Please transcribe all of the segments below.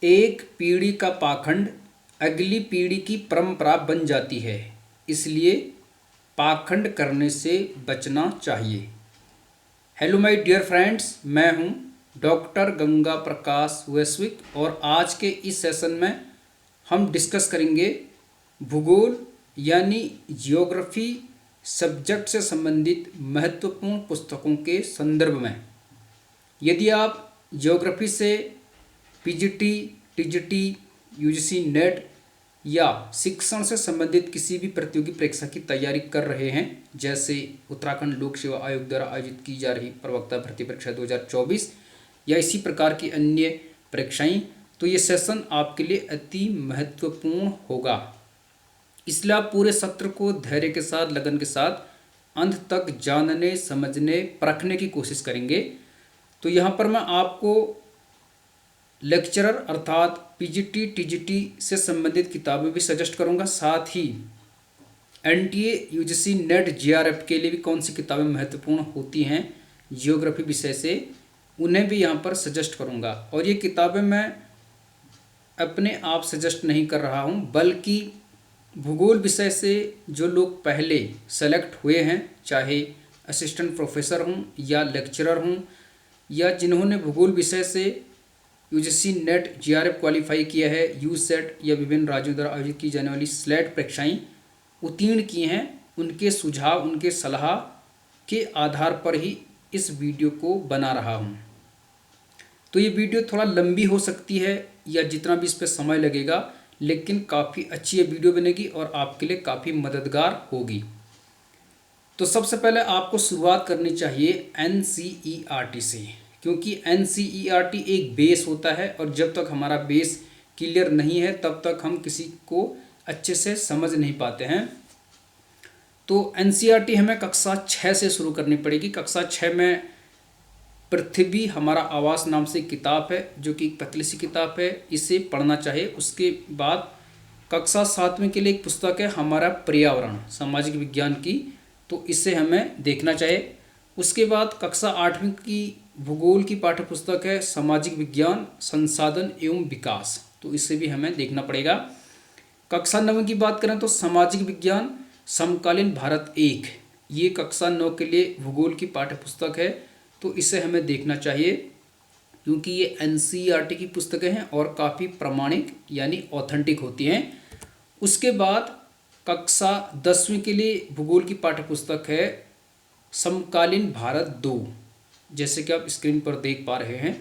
एक पीढ़ी का पाखंड अगली पीढ़ी की परंपरा बन जाती है, इसलिए पाखंड करने से बचना चाहिए। हेलो माय डियर फ्रेंड्स, मैं हूं डॉक्टर गंगा प्रकाश वैश्विक और आज के इस सेशन में हम डिस्कस करेंगे भूगोल यानी जियोग्राफी सब्जेक्ट से संबंधित महत्वपूर्ण पुस्तकों के संदर्भ में। यदि आप जियोग्राफी से पीजीटी, टीजीटी, यूजीसी नेट या शिक्षण से संबंधित किसी भी प्रतियोगी परीक्षा की तैयारी कर रहे हैं, जैसे उत्तराखंड लोक सेवा आयोग द्वारा आयोजित की जा रही प्रवक्ता भर्ती परीक्षा 2024 या इसी प्रकार की अन्य परीक्षाएं, तो ये सेशन आपके लिए अति महत्वपूर्ण होगा। इसलिए आप पूरे सत्र को धैर्य के साथ, लगन के साथ अंत तक जानने, समझने, परखने की कोशिश करेंगे। तो यहाँ पर मैं आपको लेक्चरर अर्थात पीजीटी, टीजीटी से संबंधित किताबें भी सजेस्ट करूंगा, साथ ही एनटीए, यूजीसी नेट, जेआरएफ के लिए भी कौन सी किताबें महत्वपूर्ण होती हैं जियोग्राफी विषय से, उन्हें भी यहाँ पर सजेस्ट करूंगा। और ये किताबें मैं अपने आप सजेस्ट नहीं कर रहा हूँ, बल्कि भूगोल विषय से जो लोग पहले सेलेक्ट हुए हैं, चाहे असिस्टेंट प्रोफेसर हों या लेक्चरर हों, या जिन्होंने भूगोल विषय से यूजीसी नेट, जेआरएफ क्वालिफाई किया है, यूसेट या विभिन्न राज्यों द्वारा आयोजित की जाने वाली स्लेट परीक्षाएं उत्तीर्ण की हैं, उनके सुझाव, उनके सलाह के आधार पर ही इस वीडियो को बना रहा हूं। तो ये वीडियो थोड़ा लंबी हो सकती है या जितना भी इस पर समय लगेगा, लेकिन काफ़ी अच्छी ये वीडियो बनेगी और आपके लिए काफ़ी मददगार होगी। तो सबसे पहले आपको शुरुआत करनी चाहिए एनसीईआरटी से, क्योंकि एनसीईआरटी एक बेस होता है और जब तक हमारा बेस क्लियर नहीं है तब तक हम किसी को अच्छे से समझ नहीं पाते हैं। तो एनसीईआरटी हमें कक्षा 6 से शुरू करनी पड़ेगी। कक्षा 6 में पृथ्वी हमारा आवास नाम से किताब है, जो कि एक पतली सी किताब है, इसे पढ़ना चाहिए। उसके बाद कक्षा 7वीं के लिए एक पुस्तक है हमारा पर्यावरण सामाजिक विज्ञान की, तो इसे हमें देखना चाहिए। उसके बाद कक्षा 8वीं की भूगोल की पाठ्य पुस्तक है सामाजिक विज्ञान संसाधन एवं विकास, तो इसे भी हमें देखना पड़ेगा। कक्षा 9वीं की बात करें तो सामाजिक विज्ञान समकालीन भारत 1, ये कक्षा 9 के लिए भूगोल की पाठ्य पुस्तक है, तो इसे हमें देखना चाहिए, क्योंकि ये एनसीईआरटी की पुस्तकें हैं और काफ़ी प्रामाणिक यानी ऑथेंटिक होती हैं। उसके बाद कक्षा 10वीं के लिए भूगोल की पाठ्य पुस्तक है समकालीन भारत 2, जैसे कि आप स्क्रीन पर देख पा रहे हैं।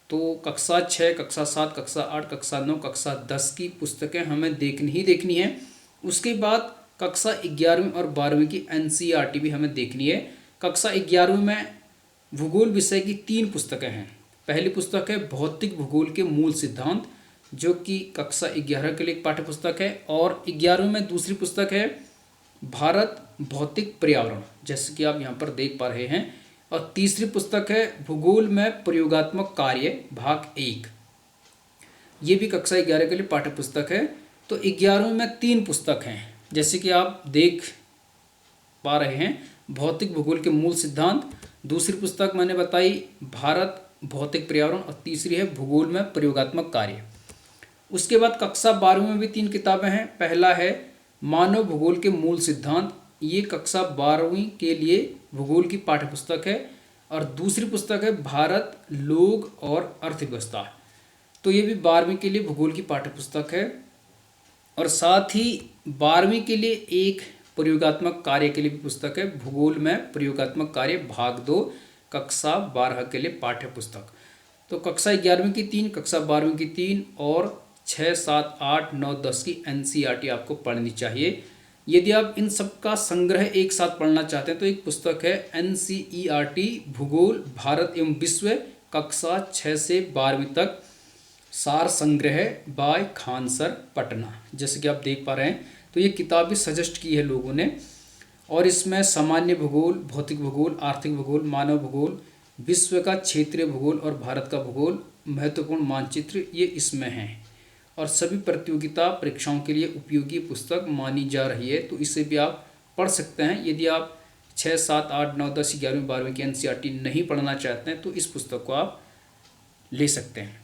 तो कक्षा 6, कक्षा 7, कक्षा 8, कक्षा 9, कक्षा 10 की पुस्तकें हमें देखनी ही देखनी है। उसके बाद कक्षा 11वीं और 12वीं की एनसीईआरटी भी हमें देखनी है। कक्षा 11वीं में भूगोल विषय की 3 पुस्तकें हैं। पहली पुस्तक है भौतिक भूगोल के मूल सिद्धांत, जो कि कक्षा 11 के लिए एक पाठ्य पुस्तक है, और 11वीं में दूसरी पुस्तक है भारत भौतिक पर्यावरण, जैसे कि आप यहाँ पर देख पा रहे हैं। और तीसरी पुस्तक है भूगोल में प्रयोगात्मक कार्य भाग 1, ये भी कक्षा 11 के लिए पाठ्य पुस्तक है। तो 11वीं में 3 पुस्तक हैं, जैसे कि आप देख पा रहे हैं, भौतिक भूगोल के मूल सिद्धांत, दूसरी पुस्तक मैंने बताई भारत भौतिक पर्यावरण, और तीसरी है भूगोल में प्रयोगात्मक कार्य। उसके बाद कक्षा 12वीं में भी 3 किताबें हैं। पहला है मानव भूगोल के मूल सिद्धांत, ये कक्षा 12वीं के लिए भूगोल की पाठ्य पुस्तक है, और दूसरी पुस्तक है भारत लोग और अर्थव्यवस्था, तो ये भी 12वीं के लिए भूगोल की पाठ्य पुस्तक है। और साथ ही 12वीं के लिए एक प्रयोगात्मक कार्य के लिए भी पुस्तक है, भूगोल में प्रयोगात्मक कार्य भाग 2, कक्षा 12 के लिए पाठ्य पुस्तक। तो कक्षा 11वीं की 3, कक्षा 12वीं की 3 और 6, 7, 8, 9, 10 की एनसीईआरटी आपको पढ़नी चाहिए। यदि आप इन सब का संग्रह एक साथ पढ़ना चाहते हैं तो एक पुस्तक है एनसीईआरटी भूगोल भारत एवं विश्व कक्षा 6 से 12वीं तक सार संग्रह बाय खान सर पटना, जैसे कि आप देख पा रहे हैं। तो ये किताब भी सजेस्ट की है लोगों ने, और इसमें सामान्य भूगोल, भौतिक भूगोल, आर्थिक भूगोल, मानव भूगोल, विश्व का क्षेत्रीय भूगोल और भारत का भूगोल, महत्वपूर्ण मानचित्र, ये इसमें हैं। और सभी प्रतियोगिता परीक्षाओं के लिए उपयोगी पुस्तक मानी जा रही है, तो इसे भी आप पढ़ सकते हैं। यदि आप 6, 7, 8, 9, 10, 11वीं 12वीं की एनसीईआरटी नहीं पढ़ना चाहते हैं तो इस पुस्तक को आप ले सकते हैं।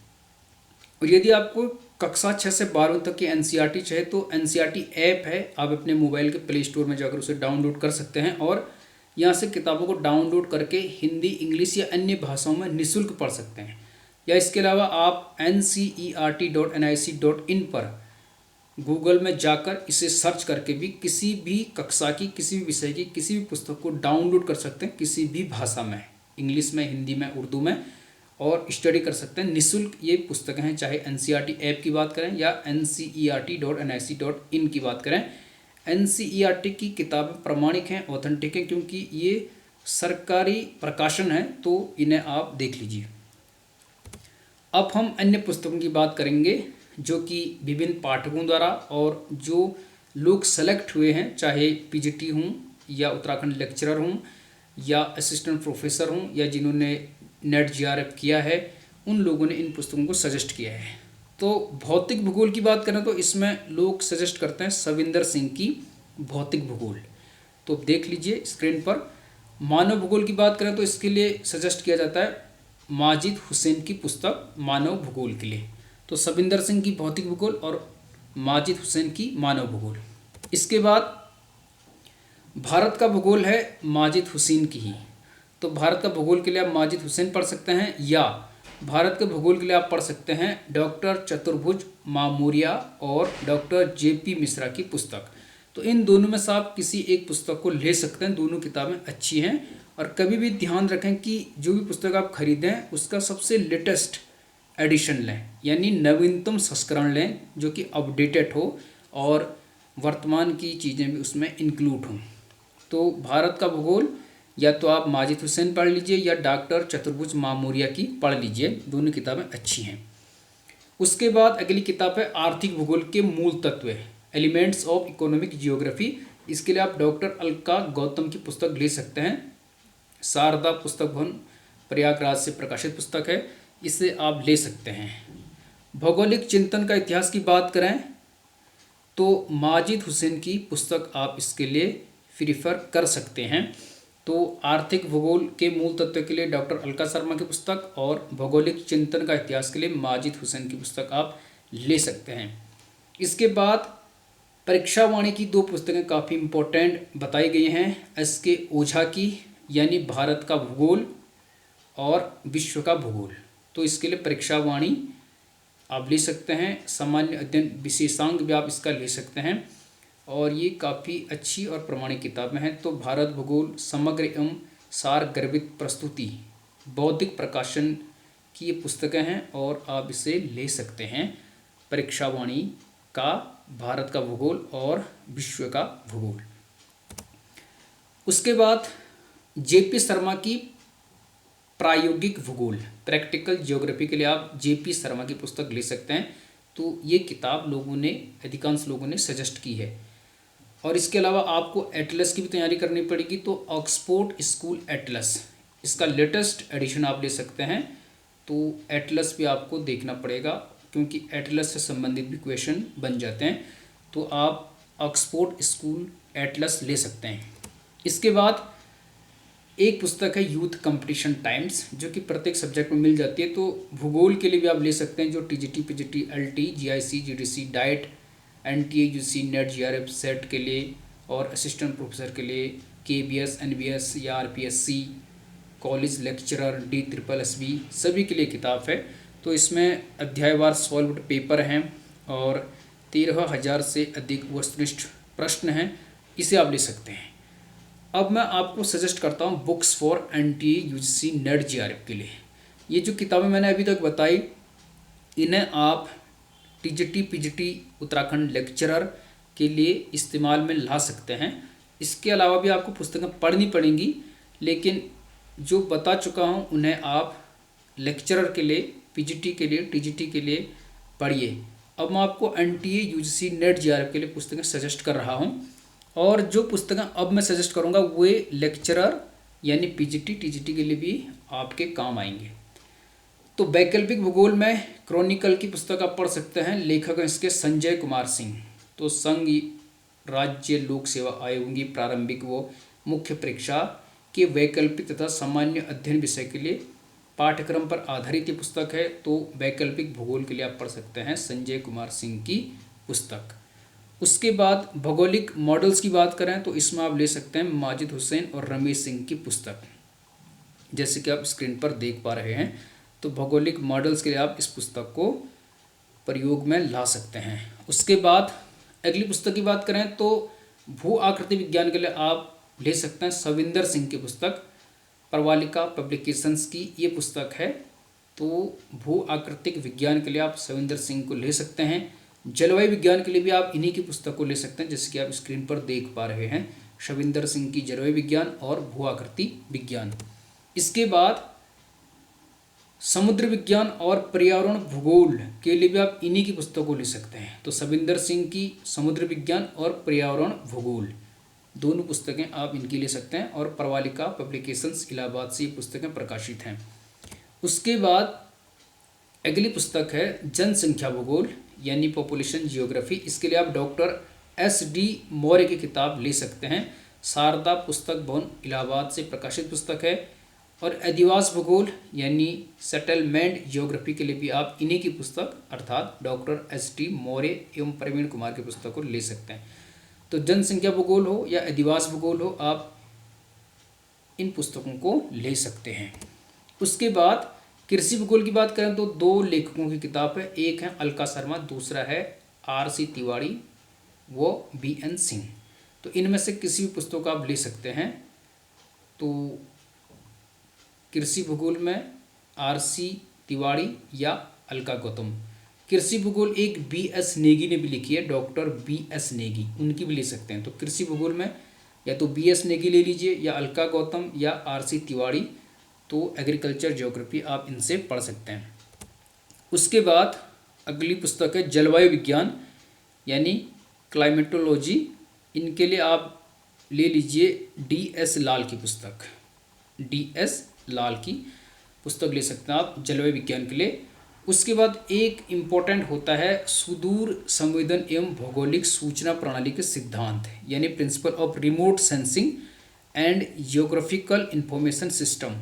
और यदि आपको कक्षा 6 से 12वीं तक की एनसीईआरटी चाहिए तो एनसीईआरटी ऐप है, आप अपने मोबाइल के प्ले स्टोर में जाकर उसे डाउनलोड कर सकते हैं और यहाँ से किताबों को डाउनलोड करके हिंदी, इंग्लिश या अन्य भाषाओं में निःशुल्क पढ़ सकते हैं। या इसके अलावा आप ncert.nic.in पर गूगल में जाकर इसे सर्च करके भी किसी भी कक्षा की, किसी भी विषय की, किसी भी पुस्तक को डाउनलोड कर सकते हैं, किसी भी भाषा में, इंग्लिश में, हिंदी में, उर्दू में, और स्टडी कर सकते हैं निःशुल्क। ये पुस्तकें हैं, चाहे एनसीईआरटी ऐप की बात करें या ncert.nic.in की बात करें। एनसीईआरटी की किताबें प्रामाणिक हैं, ऑथेंटिक हैं, क्योंकि ये सरकारी प्रकाशन है, तो इन्हें आप देख लीजिए। अब हम अन्य पुस्तकों की बात करेंगे जो कि विभिन्न पाठकों द्वारा और जो लोग सेलेक्ट हुए हैं, चाहे पीजीटी हों या उत्तराखंड लेक्चरर हों या असिस्टेंट प्रोफेसर हों या जिन्होंने नेट जीआरएफ किया है, उन लोगों ने इन पुस्तकों को सजेस्ट किया है। तो भौतिक भूगोल की बात करें तो इसमें लोग सजेस्ट करते हैं सविंदर सिंह की भौतिक भूगोल, तो देख लीजिए स्क्रीन पर। मानव भूगोल की बात करें तो इसके लिए सजेस्ट किया जाता है माजिद हुसैन की पुस्तक मानव भूगोल के लिए। तो सविंदर सिंह की भौतिक भूगोल और माजिद हुसैन की मानव भूगोल। इसके बाद भारत का भूगोल है माजिद हुसैन की ही, तो भारत का भूगोल के लिए आप माजिद हुसैन पढ़ सकते हैं, या भारत के भूगोल के लिए आप पढ़ सकते हैं डॉक्टर चतुर्भुज मामूरिया और डॉक्टर जेपी मिश्रा की पुस्तक। तो इन दोनों में से आप किसी एक पुस्तक को ले सकते हैं, दोनों किताबें अच्छी हैं। और कभी भी ध्यान रखें कि जो भी पुस्तक आप खरीदें उसका सबसे लेटेस्ट एडिशन लें, यानी नवीनतम संस्करण लें जो कि अपडेटेड हो और वर्तमान की चीज़ें भी उसमें इंक्लूड हों। तो भारत का भूगोल या तो आप माजिद हुसैन पढ़ लीजिए या डॉक्टर चतुर्भुज मामूरिया की पढ़ लीजिए, दोनों किताबें अच्छी हैं। उसके बाद अगली किताब है आर्थिक भूगोल के मूल तत्व, एलिमेंट्स ऑफ इकोनॉमिक जियोग्राफी। इसके लिए आप डॉक्टर अलका गौतम की पुस्तक ले सकते हैं, शारदा पुस्तक भवन प्रयागराज से प्रकाशित पुस्तक है, इसे आप ले सकते हैं। भौगोलिक चिंतन का इतिहास की बात करें तो माजिद हुसैन की पुस्तक आप इसके लिए प्रीफर कर सकते हैं। तो आर्थिक भूगोल के मूल तत्व के लिए डॉक्टर अलका शर्मा की पुस्तक और भौगोलिक चिंतन का इतिहास के लिए माजिद हुसैन की पुस्तक आप ले सकते हैं। इसके बाद परीक्षा वाणी की दो पुस्तकें काफ़ी इम्पोर्टेंट बताई गई हैं, एसके ओझा की यानी भारत का भूगोल और विश्व का भूगोल। तो इसके लिए परीक्षा वाणी आप ले सकते हैं, सामान्य अध्ययन विशेषांक भी आप इसका ले सकते हैं, और ये काफ़ी अच्छी और प्रमाणिक किताबें हैं। तो भारत भूगोल समग्र एवं सार गर्भित प्रस्तुति बौद्धिक प्रकाशन की ये पुस्तकें हैं और आप इसे ले सकते हैं, परीक्षा वाणी का भारत का भूगोल और विश्व का भूगोल। उसके बाद जेपी शर्मा की प्रायोगिक भूगोल, प्रैक्टिकल ज्योग्राफी के लिए आप जेपी शर्मा की पुस्तक ले सकते हैं। तो ये किताब अधिकांश लोगों ने सजेस्ट की है। और इसके अलावा आपको एटलस की भी तैयारी करनी पड़ेगी, तो ऑक्सफोर्ड स्कूल एटलस, इसका लेटेस्ट एडिशन आप ले सकते हैं। तो एटलस भी आपको देखना पड़ेगा क्योंकि एटलस से संबंधित भी क्वेश्चन बन जाते हैं, तो आप ऑक्सफोर्ड स्कूल एटलस ले सकते हैं। इसके बाद एक पुस्तक है यूथ कंपटीशन टाइम्स, जो कि प्रत्येक सब्जेक्ट में मिल जाती है। तो भूगोल के लिए भी आप ले सकते हैं, जो TGT, PGT, LT, GIC, GDC, diet, NTA, UC, net, GRF, set के लिए और असिस्टेंट प्रोफेसर के लिए, केबीएस, एनबीएस या आरपीएससी, कॉलेज लेक्चरर, DSSB सभी के लिए किताब है। तो इसमें अध्यायवार सॉल्व्ड पेपर हैं और 13,000 से अधिक वस्तुनिष्ठ प्रश्न हैं, इसे आप ले सकते हैं। अब मैं आपको सजेस्ट करता हूँ books for NTA, UGC, net, GRF के लिए। ये जो किताबें मैंने अभी तक बताई, इन्हें आप टीजीटी, पीजीटी, उत्तराखंड लेक्चरर के लिए इस्तेमाल में ला सकते हैं। इसके अलावा भी आपको पुस्तकें पढ़नी पड़ेंगी, लेकिन जो बता चुका हूँ उन्हें आप लेक्चरर के लिए, पीजीटी के लिए, टीजीटी के लिए पढ़िए। अब मैं आपको एनटीए, यूजीसी, नेट, जीआरएफ के लिए पुस्तकें सजेस्ट कर रहा हूँ, और जो पुस्तकें अब मैं सजेस्ट करूँगा वे लेक्चरर यानी पीजीटी, टीजीटी के लिए भी आपके काम आएंगे। तो वैकल्पिक भूगोल में क्रॉनिकल की पुस्तक आप पढ़ सकते हैं, लेखक हैं इसके संजय कुमार सिंह। तो संघ राज्य लोक सेवा आयोग की प्रारंभिक व मुख्य परीक्षा के वैकल्पिक तथा सामान्य अध्ययन विषय के लिए पाठ्यक्रम पर आधारित ये पुस्तक है तो वैकल्पिक भूगोल के लिए आप पढ़ सकते हैं संजय कुमार सिंह की पुस्तक। उसके बाद भौगोलिक मॉडल्स की बात करें तो इसमें आप ले सकते हैं माजिद हुसैन और रमेश सिंह की पुस्तक, जैसे कि आप स्क्रीन पर देख पा रहे हैं। तो भौगोलिक मॉडल्स के लिए आप इस पुस्तक को प्रयोग में ला सकते हैं। उसके बाद अगली पुस्तक की बात करें तो भू आकृति विज्ञान के लिए आप ले सकते हैं सविंदर सिंह की पुस्तक, प्रवालिका पब्लिकेशंस की ये पुस्तक है। तो भू आकृतिक विज्ञान के लिए आप सविंदर सिंह को ले सकते हैं। जलवायु विज्ञान के लिए भी आप इन्हीं की पुस्तक को ले सकते हैं, जैसे कि आप स्क्रीन पर देख पा रहे हैं सविंदर सिंह की जलवायु विज्ञान और भू आकृति विज्ञान। इसके बाद समुद्र विज्ञान और पर्यावरण भूगोल के लिए भी आप इन्हीं की पुस्तक को ले सकते हैं। तो सविंदर सिंह की समुद्र विज्ञान और पर्यावरण भूगोल दोनों पुस्तकें आप इनकी ले सकते हैं और प्रवालिका पब्लिकेशंस इलाहाबाद से ये पुस्तकें प्रकाशित हैं। उसके बाद अगली पुस्तक है जनसंख्या भूगोल यानी पॉपुलेशन जियोग्राफी। इसके लिए आप डॉक्टर SD मौर्य की किताब ले सकते हैं, शारदा पुस्तक भवन इलाहाबाद से प्रकाशित पुस्तक है। और अधिवास भूगोल यानी सेटलमेंट जियोग्राफी के लिए भी आप इन्हीं की पुस्तक अर्थात डॉक्टर SD मौर्य एवं प्रवीण कुमार की पुस्तक को ले सकते हैं। तो जनसंख्या भूगोल हो या अधिवास भूगोल हो, आप इन पुस्तकों को ले सकते हैं। उसके बाद कृषि भूगोल की बात करें तो 2 लेखकों की किताब है, एक है अलका शर्मा, दूसरा है RC तिवारी वो BN सिंह। तो इनमें से किसी भी पुस्तक को आप ले सकते हैं। तो कृषि भूगोल में RC तिवारी या अलका गौतम। कृषि भूगोल एक BS नेगी ने भी लिखी है, डॉक्टर BS नेगी, उनकी भी ले सकते हैं। तो कृषि भूगोल में या तो BS नेगी ले लीजिए या अलका गौतम या RC तिवारी। तो एग्रीकल्चर ज्योग्राफी आप इनसे पढ़ सकते हैं। उसके बाद अगली पुस्तक है जलवायु विज्ञान यानी क्लाइमेटोलॉजी। इनके लिए आप ले लीजिए DS लाल की पुस्तक, DS लाल की पुस्तक ले सकते हैं आप जलवायु विज्ञान के लिए। उसके बाद एक इम्पोर्टेंट होता है सुदूर संवेदन एवं भौगोलिक सूचना प्रणाली के सिद्धांत यानी principle of remote sensing and geographical information system.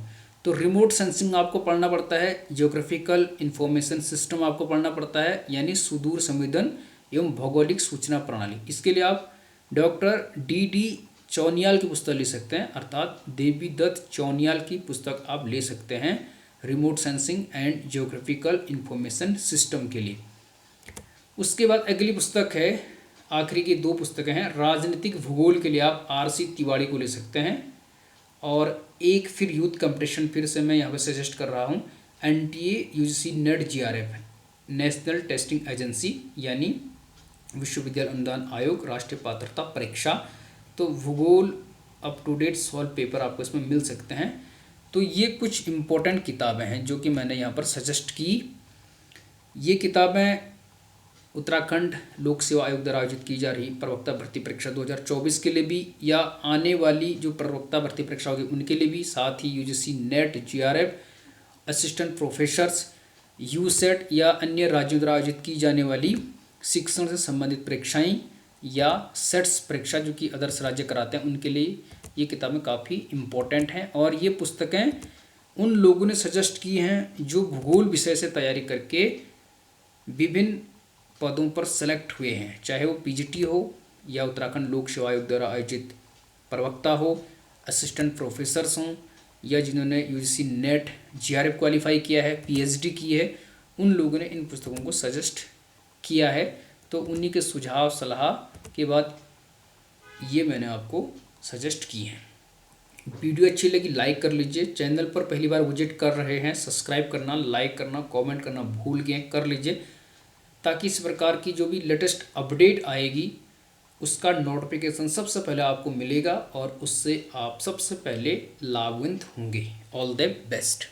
तो रिमोट सेंसिंग आपको पढ़ना पड़ता है, जियोग्राफिकल इंफॉर्मेशन सिस्टम आपको पढ़ना पड़ता है यानी सुदूर संवेदन एवं भौगोलिक सूचना प्रणाली। इसके लिए आप डॉक्टर DD चौनियाल की पुस्तक ले सकते हैं, अर्थात देवीदत्त चौनियाल की पुस्तक आप ले सकते हैं remote sensing and geographical information system के लिए। उसके बाद अगली पुस्तक है, आखिरी की 2 पुस्तकें हैं। राजनीतिक भूगोल के लिए आप RC तिवारी को ले सकते हैं। और एक फिर यूथ कंपटीशन फिर से मैं यहाँ पे सजेस्ट कर रहा हूँ, NTA UGC NET GRF national testing agency यानी विश्वविद्यालय अनुदान आयोग राष्ट्रीय पात्रता परीक्षा। तो भूगोल up to date solve paper आपको इसमें मिल सकते हैं। तो ये कुछ इम्पोर्टेंट किताबें हैं जो कि मैंने यहाँ पर सजेस्ट की। ये किताबें उत्तराखंड लोक सेवा आयोग द्वारा आयोजित की जा रही प्रवक्ता भर्ती परीक्षा 2024 के लिए भी या आने वाली जो प्रवक्ता भर्ती परीक्षा होगी उनके लिए भी, साथ ही UGC NET GRF assistant professors USET या अन्य राज्यों द्वारा आयोजित की जाने वाली शिक्षण से संबंधित परीक्षाएं या सेट्स परीक्षा जो कि अदर्स राज्य कराते हैं उनके लिए ये किताबें काफ़ी इम्पोर्टेंट हैं। और ये पुस्तकें उन लोगों ने सजेस्ट की हैं जो भूगोल विषय से तैयारी करके विभिन्न पदों पर सेलेक्ट हुए हैं, चाहे वो PGT हो या उत्तराखंड लोक सेवा आयोग द्वारा आयोजित प्रवक्ता हो, असिस्टेंट प्रोफेसर्स हों या जिन्होंने UGC NET GRF क्वालिफाई किया है, PhD की है, उन लोगों ने इन पुस्तकों को सजेस्ट किया है। तो उन्हीं के सुझाव सलाह के बाद ये मैंने आपको सजेस्ट की है। वीडियो अच्छी लगी लाइक कर लीजिए, चैनल पर पहली बार विजिट कर रहे हैं सब्सक्राइब करना, लाइक करना, कमेंट करना भूल गए कर लीजिए, ताकि इस प्रकार की जो भी लेटेस्ट अपडेट आएगी उसका नोटिफिकेशन सबसे पहले आपको मिलेगा और उससे आप सबसे पहले लाभान्वित होंगे। All the best.